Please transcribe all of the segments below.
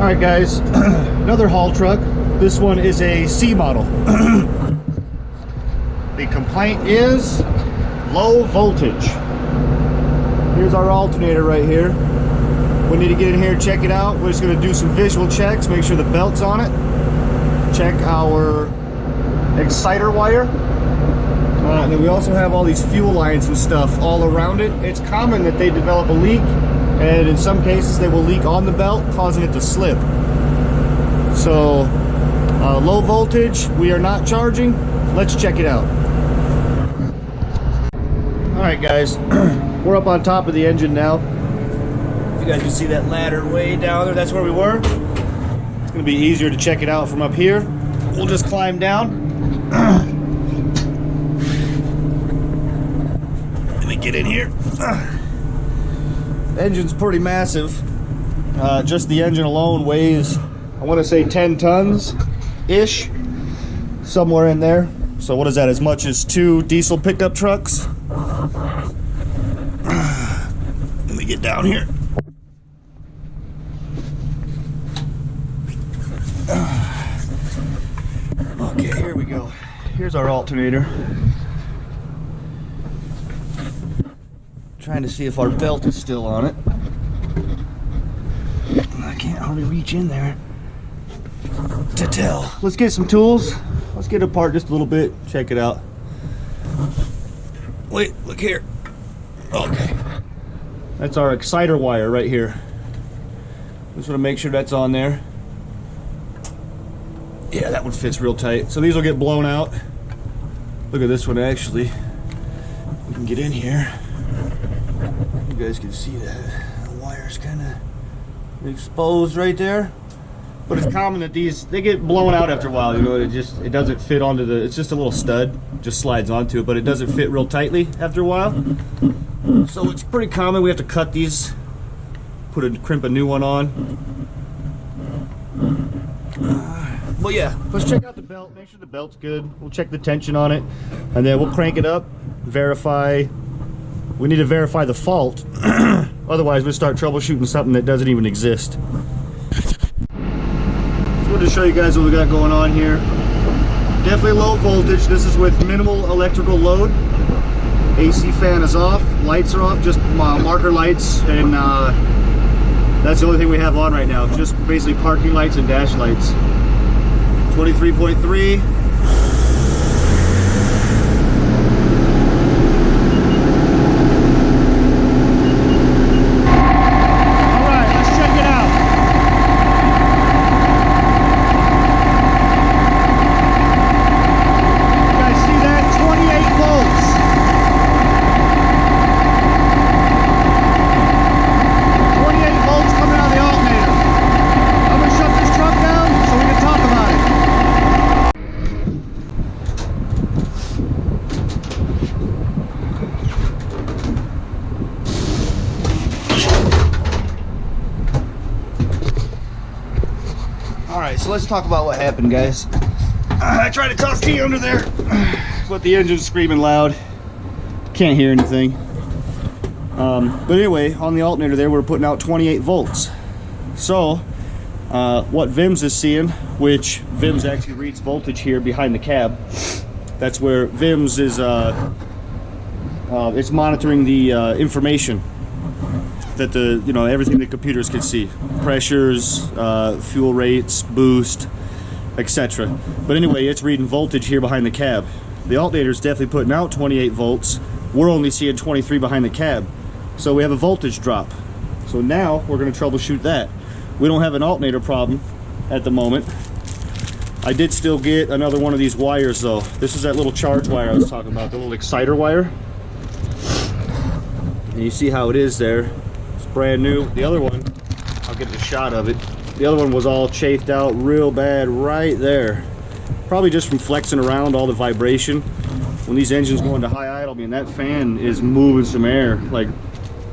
Alright guys, another haul truck. This one is a C model. The complaint is low voltage. Here's our alternator right here. We need to get in here, check it out. We're just going to do some visual checks, make sure the belt's on it. Check our exciter wire. And then we also have all these fuel lines and stuff all around it. It's common that they develop a leak, and in some cases they will leak on the belt, causing it to slip. So low voltage, we are not charging. Let's check it out. Alright guys, we're up on top of the engine now. If you guys can see that ladder way down there, that's where we were. It's going to be easier to check it out from up here. We'll just climb down. Let me get in here. The engine's pretty massive. Just the engine alone weighs, I want to say 10 tons-ish. Somewhere in there. So what is that, as much as 2 diesel pickup trucks? Let me get down here. Okay, here we go. Here's our alternator. Trying to see if our belt is still on it. I can't hardly reach in there to tell. Let's get some tools. Let's get it apart just a little bit. Check it out. Wait, look here. Okay. That's our exciter wire right here. Just want to make sure that's on there. Yeah, that one fits real tight. So these will get blown out. Look at this one actually. We can get in here. You guys can see that. The wire's kind of exposed right there. But it's common that these, they get blown out after a while, you know, it doesn't fit onto the, it's just a little stud, just slides onto it, but it doesn't fit real tightly after a while. So it's pretty common, we have to cut these, crimp a new one on. Well yeah, let's check out the belt, make sure the belt's good, we'll check the tension on it, and then we'll crank it up, verify, we need to verify the fault, otherwise we'll start troubleshooting something that doesn't even exist. To show you guys what we got going on here. Definitely low voltage. This is with minimal electrical load. AC fan is off, lights are off, just marker lights, and that's the only thing we have on right now. Just basically parking lights and dash lights. 23.3. Alright, so let's talk about what happened, guys. I tried to talk to you under there, but the engine's screaming loud. Can't hear anything. But anyway, on the alternator there, we're putting out 28 volts. So, what VIMS is seeing, which VIMS actually reads voltage here behind the cab. That's where VIMS is, it's monitoring the information that the, you know, everything the computers can see, pressures, fuel rates, boost, etc. But anyway, it's reading voltage here behind the cab. The alternator is definitely putting out 28 volts. We're only seeing 23 behind the cab, so we have a voltage drop. So now we're going to troubleshoot that. We don't have an alternator problem at the moment. I did still get another one of these wires though. This is that little charge wire I was talking about, the little exciter wire. And you see how it is there. Brand new. The other one, I'll get a shot of it. The other one was all chafed out real bad right there. Probably just from flexing around all the vibration. When these engines go into high idle, I mean, that fan is moving some air, like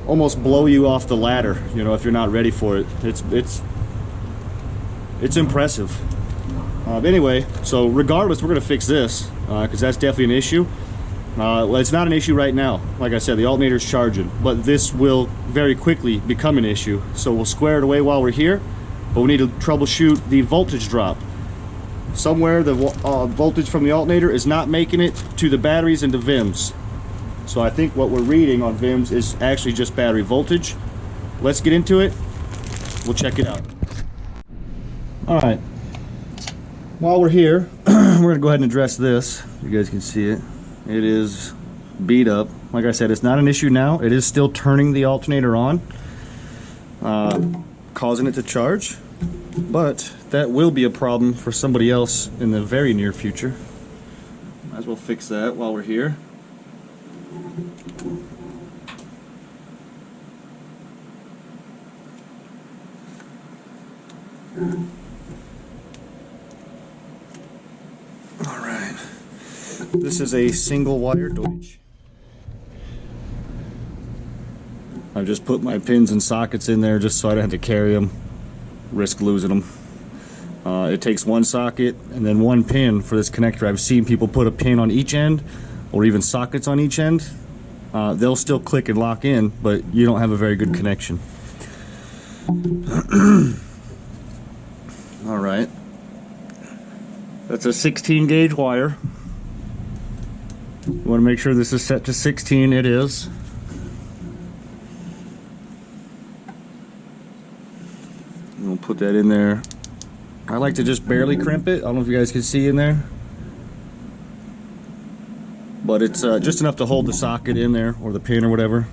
almost blow you off the ladder, you know, if you're not ready for it. It's impressive. Anyway, so regardless, we're gonna fix this because that's definitely an issue. Well, it's not an issue right now. Like I said, the alternator's charging, but this will very quickly become an issue. So we'll square it away while we're here, but we need to troubleshoot the voltage drop. Somewhere the voltage from the alternator is not making it to the batteries and the VIMs. So I think what we're reading on VIMs is actually just battery voltage. Let's get into it. We'll check it out. All right. While we're here, we're gonna go ahead and address this. You guys can see it. It is beat up. Like I said, it's not an issue now. It is still turning the alternator on, causing it to charge. But that will be a problem for somebody else in the very near future. Might as well fix that while we're here. All right. This is a single wire Deutsch. I've just put my pins and sockets in there just so I don't have to carry them, risk losing them. It takes one socket and then one pin for this connector. I've seen people put a pin on each end or even sockets on each end. They'll still click and lock in, but you don't have a very good connection. All right. That's a 16 gauge wire. You want to make sure this is set to 16. It is. We'll put that in there. I like to just barely crimp it. I don't know if you guys can see in there, but it's just enough to hold the socket in there or the pin or whatever.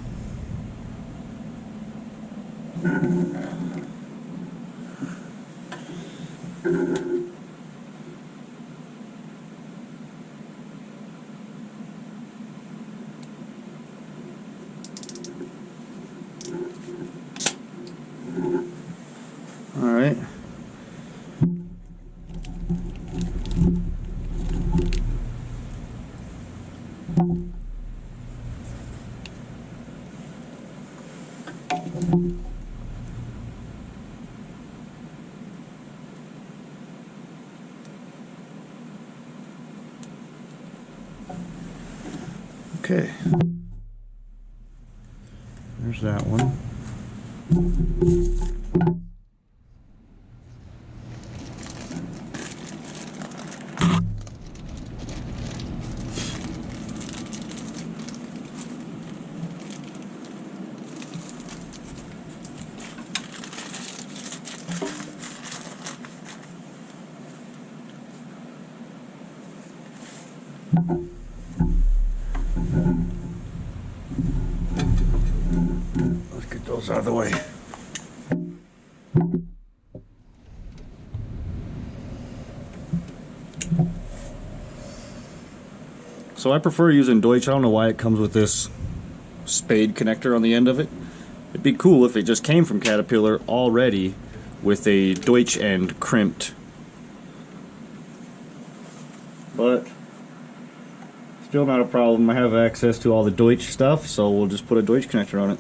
All right. Okay. There's that one. Let's get those out of the way. So I prefer using Deutsch. I don't know why it comes with this spade connector on the end of it. It'd be cool if it just came from Caterpillar already with a Deutsch end crimped. But still not a problem. I have access to all the Deutsch stuff, so we'll just put a Deutsch connector on it.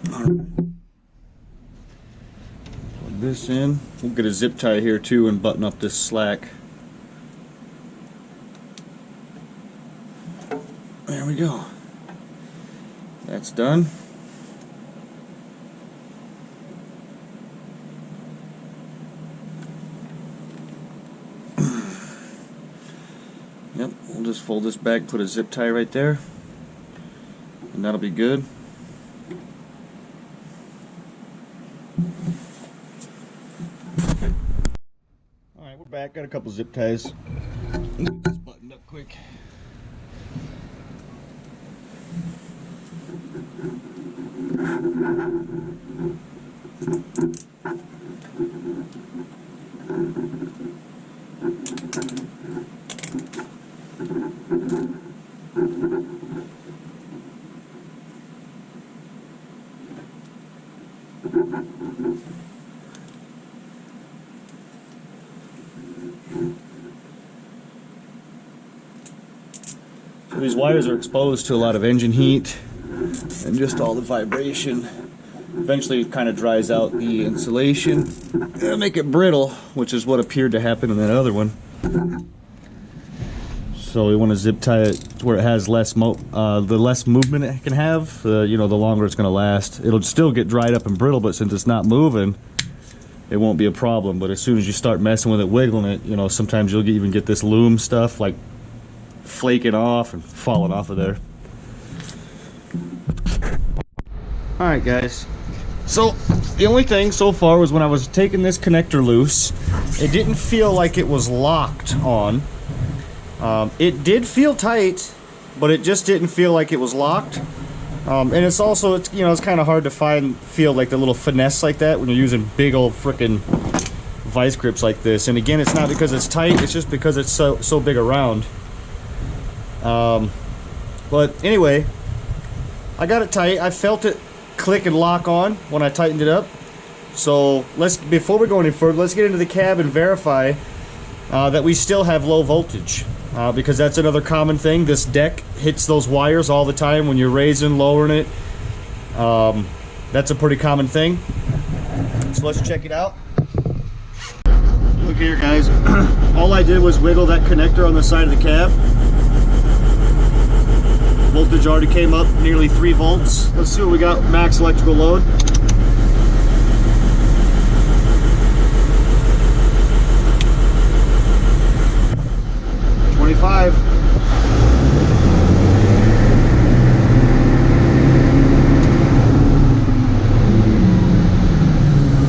Alright. Plug this in. We'll get a zip tie here too and button up this slack. There we go. That's done. Yep, we'll just fold this back, put a zip tie right there, and that'll be good. Alright, we're back, got a couple zip ties. Get this buttoned up quick. So these wires are exposed to a lot of engine heat and just all the vibration. Eventually it kind of dries out the insulation. It'll make it brittle, which is what appeared to happen in that other one. So we want to zip tie it to where it has the less movement it can have, you know, the longer it's going to last. It'll still get dried up and brittle, but since it's not moving, it won't be a problem. But as soon as you start messing with it, wiggling it, you know, sometimes you'll even get this loom stuff like flaking off and falling off of there. Alright guys, so the only thing so far was when I was taking this connector loose, it didn't feel like it was locked on. It did feel tight, but it just didn't feel like it was locked. And it's also, you know, it's kind of hard to feel like the little finesse like that when you're using big old frickin' vice grips like this. And again, it's not because it's tight, it's just because it's so big around. But anyway, I got it tight. I felt it click and lock on when I tightened it up. So before we go any further, let's get into the cab and verify that we still have low voltage. Because that's another common thing. This deck hits those wires all the time when you're raising, lowering it. That's a pretty common thing. So let's check it out. Look here, guys. All I did was wiggle that connector on the side of the cab. Voltage already came up nearly 3 volts. Let's see what we got max electrical load.